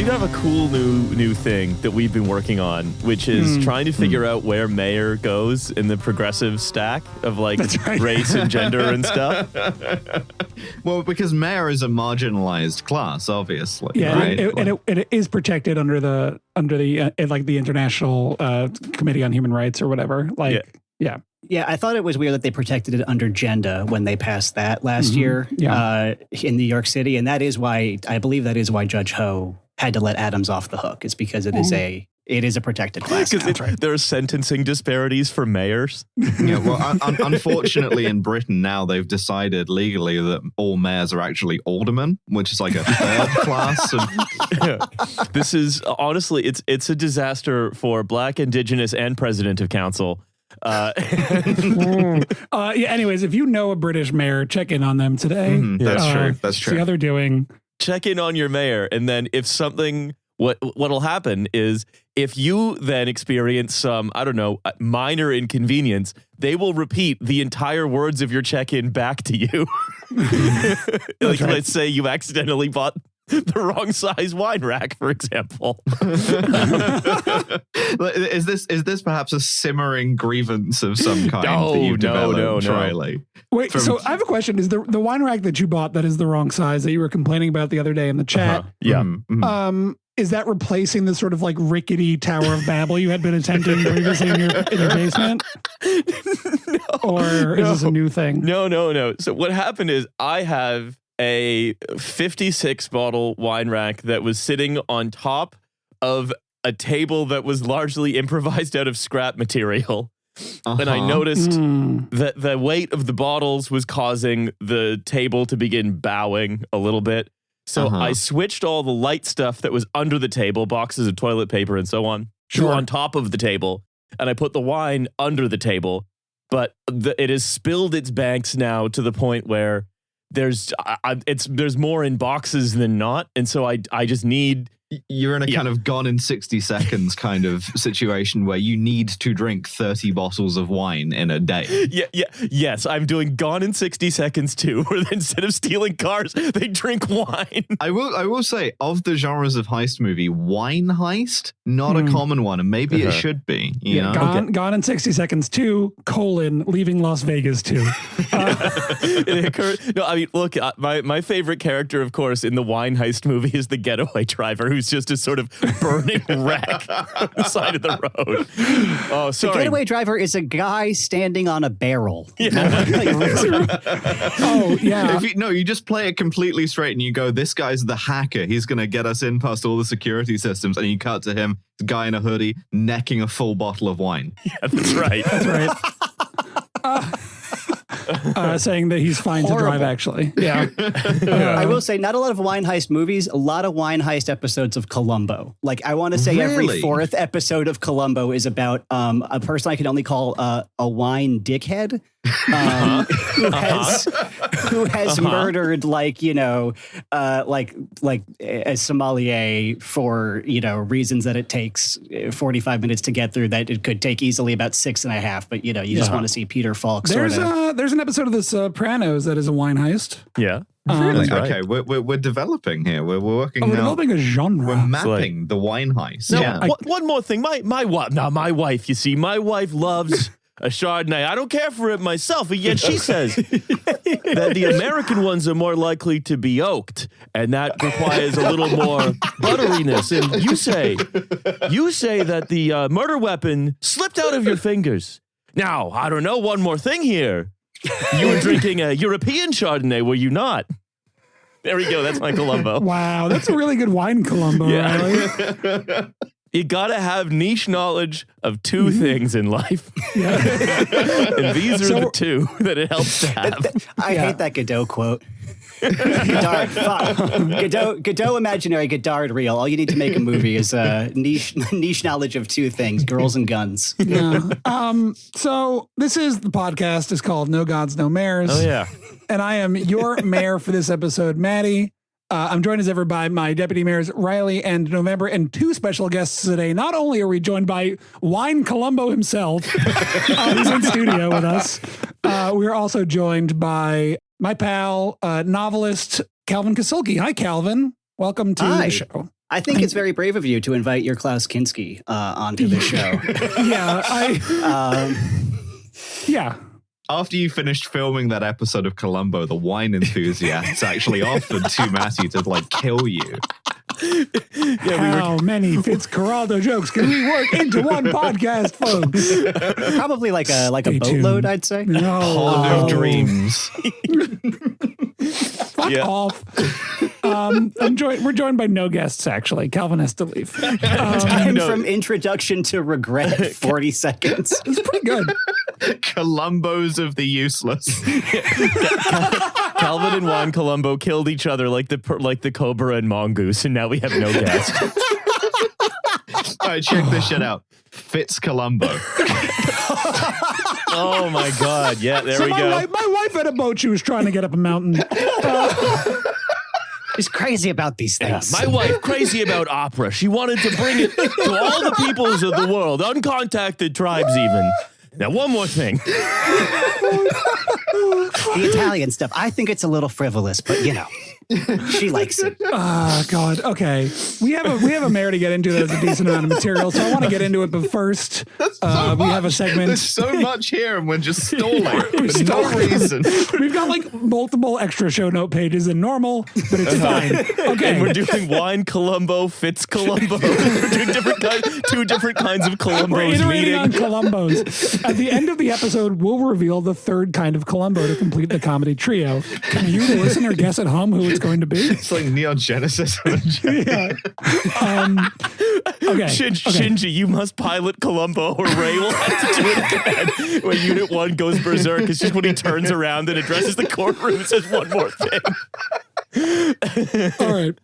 We have a cool new thing that we've been working on, which is trying to figure out where mayor goes in the progressive stack of like race and gender and stuff. Well, because mayor is a marginalized class, obviously. Yeah, right? it is protected under the like the International Committee on Human Rights or whatever. Like, yeah. Yeah, I thought it was weird that they protected it under gender when they passed that last year in New York City. And that is why, I believe that is why Judge Ho had to let Adams off the hook. It's because it is a protected class. Because there are sentencing disparities for mayors. Yeah, well, unfortunately in Britain now they've decided legally that all mayors are actually aldermen, which is like a third class. This is, honestly, it's a disaster for Black, Indigenous, and President of Council. Anyways, if you know a British mayor, check in on them today. That's true. That's true. See how they're doing. Check in on your mayor, and then if something, what'll happen is if you then experience some, I don't know, minor inconvenience, they will repeat the entire words of your check-in back to you. Like, let's say you accidentally bought the wrong size wine rack, for example. Is this perhaps a simmering grievance of some kind that you've developed, Riley? Wait, so I have a question. Is the wine rack that you bought that is the wrong size that you were complaining about the other day in the chat? Is that replacing the sort of like rickety Tower of Babel you had been attempting previously in your basement? Or is this a new thing? No. So what happened is I have a 56 bottle wine rack that was sitting on top of a table that was largely improvised out of scrap material. And I noticed that the weight of the bottles was causing the table to begin bowing a little bit. So I switched all the light stuff that was under the table, boxes of toilet paper and so on, to on top of the table. And I put the wine under the table. But it has spilled its banks now to the point where there's more in boxes than not, and so I just need. You're in a kind of gone in 60 seconds kind of situation where you need to drink 30 bottles of wine in a day. Yes, I'm doing gone in 60 seconds too, where instead of stealing cars, they drink wine. I will say, of the genres of heist movie, wine heist, not a common one, and maybe it should be. You know? Gone in 60 seconds 2, leaving Las Vegas 2. It occurred. No, I mean, look, my favorite character, of course, in the wine heist movie is the getaway driver, who's just a sort of burning wreck on the side of the road. Oh, sorry. The getaway driver is a guy standing on a barrel. You just play it completely straight and you go, this guy's the hacker. He's going to get us in past all the security systems. And you cut to him, the guy in a hoodie, necking a full bottle of wine. Yeah, that's right. That's right. Saying that he's fine to drive, actually. Yeah. I will say, not a lot of wine heist movies, a lot of wine heist episodes of Columbo. Like, I want to say every fourth episode of Columbo is about a person I can only call a wine dickhead. Who has murdered a sommelier for reasons that it takes 45 minutes to get through that it could take easily about 6.5, but you just want to see Peter Falk there's an episode of The Sopranos that is a wine heist. Really? Okay, we're developing here. We're working. We're developing a genre. We're mapping the wine heist. One more thing. My wife. You see, my wife loves a Chardonnay. I don't care for it myself, but yet she says that the American ones are more likely to be oaked, and that requires a little more butteriness. And you say that the murder weapon slipped out of your fingers. Now, I don't know. One more thing here. You were drinking a European Chardonnay, were you not? There we go. That's my Columbo. Wow, that's a really good wine, Columbo. Riley. You gotta have niche knowledge of two things in life. And these are the two that it helps to have. I hate that Godot quote. Godard, Godot imaginary, Godard real. All you need to make a movie is niche knowledge of two things: girls and guns. So this is the podcast. It's called No Gods, No Mayors. Oh yeah. And I am your mayor for this episode, Maddie. I'm joined as ever by my deputy mayors, Riley and November, and two special guests today. Not only are we joined by Wine Columbo himself, who's in studio with us, we are also joined by my pal, novelist Calvin Kasulke. Hi, Calvin. Welcome to the show. I think it's very brave of you to invite your Klaus Kinski onto the show. Yeah. After you finished filming that episode of Columbo, the wine enthusiasts actually offered to Matty to like kill you. How many Fitzcarraldo jokes can we work into one podcast, folks? Probably like a boatload, I'd say. No. Pond of dreams. Fuck off. We're joined by no guests, actually. Calvin has to leave. Time from introduction to regret, 40 seconds. It's pretty good. Columbos of the useless. Calvin and Juan Columbo killed each other like the Cobra and Mongoose, and now we have no guest. All right, check this shit out. Fitz Columbo. Oh my God! Yeah, there we go. My wife had a boat. She was trying to get up a mountain. She's crazy about these things. My wife, crazy about opera. She wanted to bring it to all the peoples of the world, uncontacted tribes even. Now, one more thing. The Italian stuff. I think it's a little frivolous, but you know, she likes it. God. Okay. We have a mayor to get into that has a decent amount of material, so I want to get into it. But first, we have a segment. There's so much here, and we're just stalling for no reason. We've got like multiple extra show note pages than normal, but it's fine. Okay. And we're doing wine Columbo, Fitz Columbo. We're doing two different kinds of Columbos We're iterating meeting. on Columbos. At the end of the episode, we'll reveal the third kind of Columbo to complete the comedy trio. Can you, the listener, guess at home who it's going to be? It's like Neon Genesis. Yeah. Okay. Shinji, you must pilot Columbo, or Ray will have to do it again. When Unit 1 goes berserk, it's just when he turns around and addresses the courtroom and says one more thing. All right.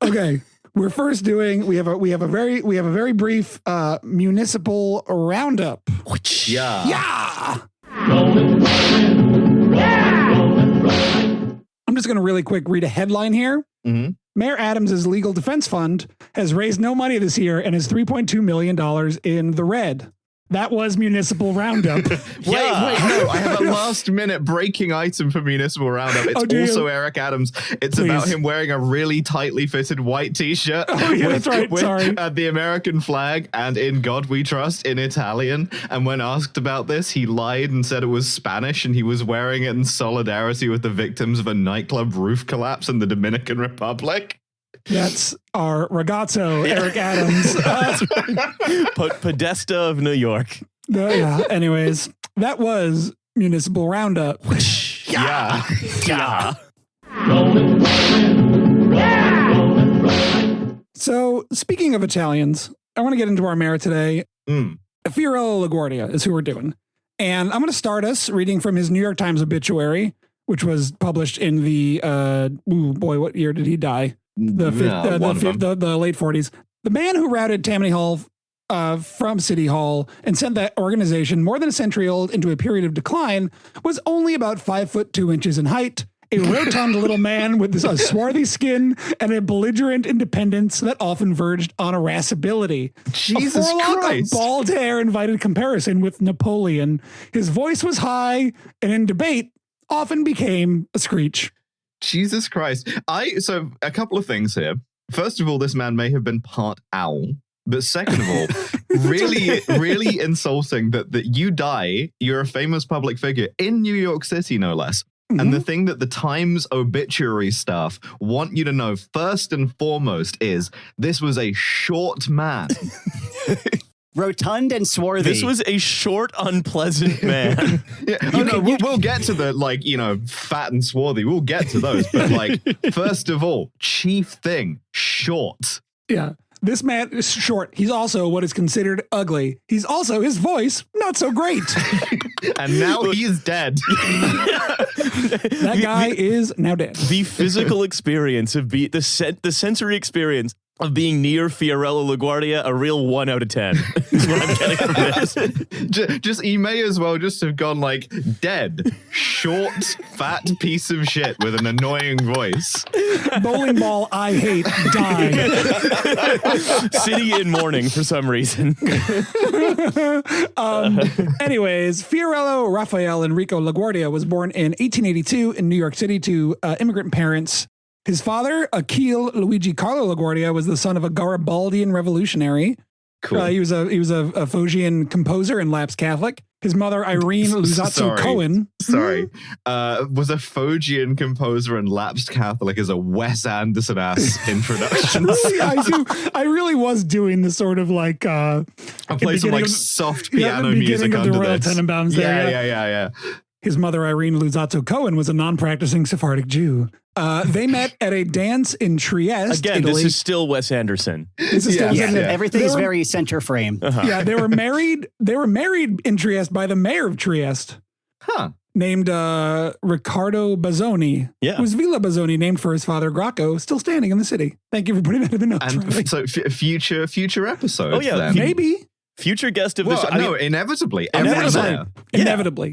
Okay. We're first doing. We have a very brief municipal roundup. Yeah. Yeah. I'm just going to really quick read a headline here. Mm-hmm. Mayor Adams' legal defense fund has raised no money this year and is $3.2 million in the red. That was Municipal Roundup. Wait, no, I have a last minute breaking item for Municipal Roundup. It's also Eric Adams. It's about him wearing a really tightly fitted white t-shirt. Oh, yeah, that's right. Sorry. The American flag and In God We Trust in Italian. And when asked about this, he lied and said it was Spanish, and he was wearing it in solidarity with the victims of a nightclub roof collapse in the Dominican Republic. That's our ragazzo, Eric Adams. Podesta of New York. Yeah. Anyways, that was Municipal Roundup. Yeah. So, speaking of Italians, I want to get into our mayor today. Fiorello LaGuardia is who we're doing. And I'm going to start us reading from his New York Times obituary, which was published in the, what year did he die? The late 40s. The man who routed Tammany Hall from City Hall and sent that organization more than a century old into a period of decline was only about 5'2" in height, a rotund little man with a swarthy skin and a belligerent independence that often verged on irascibility. Jesus a forelock Christ. of bald hair invited comparison with Napoleon. His voice was high and in debate often became a screech. Jesus Christ. So a couple of things here. First of all, this man may have been part owl. But second of all, really insulting that you die, you're a famous public figure in New York City, no less. Mm-hmm. And the thing that the Times obituary staff want you to know first and foremost is this was a short man. Rotund and swarthy. This was a short, unpleasant man. We'll get to the, fat and swarthy. We'll get to those. But, first of all, chief thing, short. Yeah. This man is short. He's also what is considered ugly. He's also, his voice, not so great. And now he's dead. That guy is now dead. The physical experience of the sensory experience of being near Fiorello LaGuardia, a real 1 out of 10 is what I'm getting from this. Just he may as well just have gone dead, short, fat piece of shit with an annoying voice. Bowling ball, I hate, die. City in mourning for some reason. Anyways, Fiorello Rafael Enrico LaGuardia was born in 1882 in New York City to immigrant parents. His father, Achille Luigi Carlo LaGuardia, was the son of a Garibaldian revolutionary. Cool. He was a Phocian composer and lapsed Catholic. His mother, Irene Luzazzo Cohen. Sorry. Was a Phocian composer and lapsed Catholic is a Wes Anderson-ass introduction. I really was doing the sort of like... I'll play some like soft piano music under this. Tenenbaums there. Yeah. His mother, Irene Luzazzo Cohen, was a non-practicing Sephardic Jew. They met at a dance in Trieste, Again, Italy. This is still Wes Anderson. Everything's very center frame. Yeah, they were married. They were married in Trieste by the mayor of Trieste. Named Riccardo Bazzoni. Yeah. Whose Villa Bazzoni, named for his father Gracco, still standing in the city. Thank you for putting that in the notes. And so future episodes. Oh, yeah. Then. Maybe. Future guest of the show. Inevitably. Inevitably.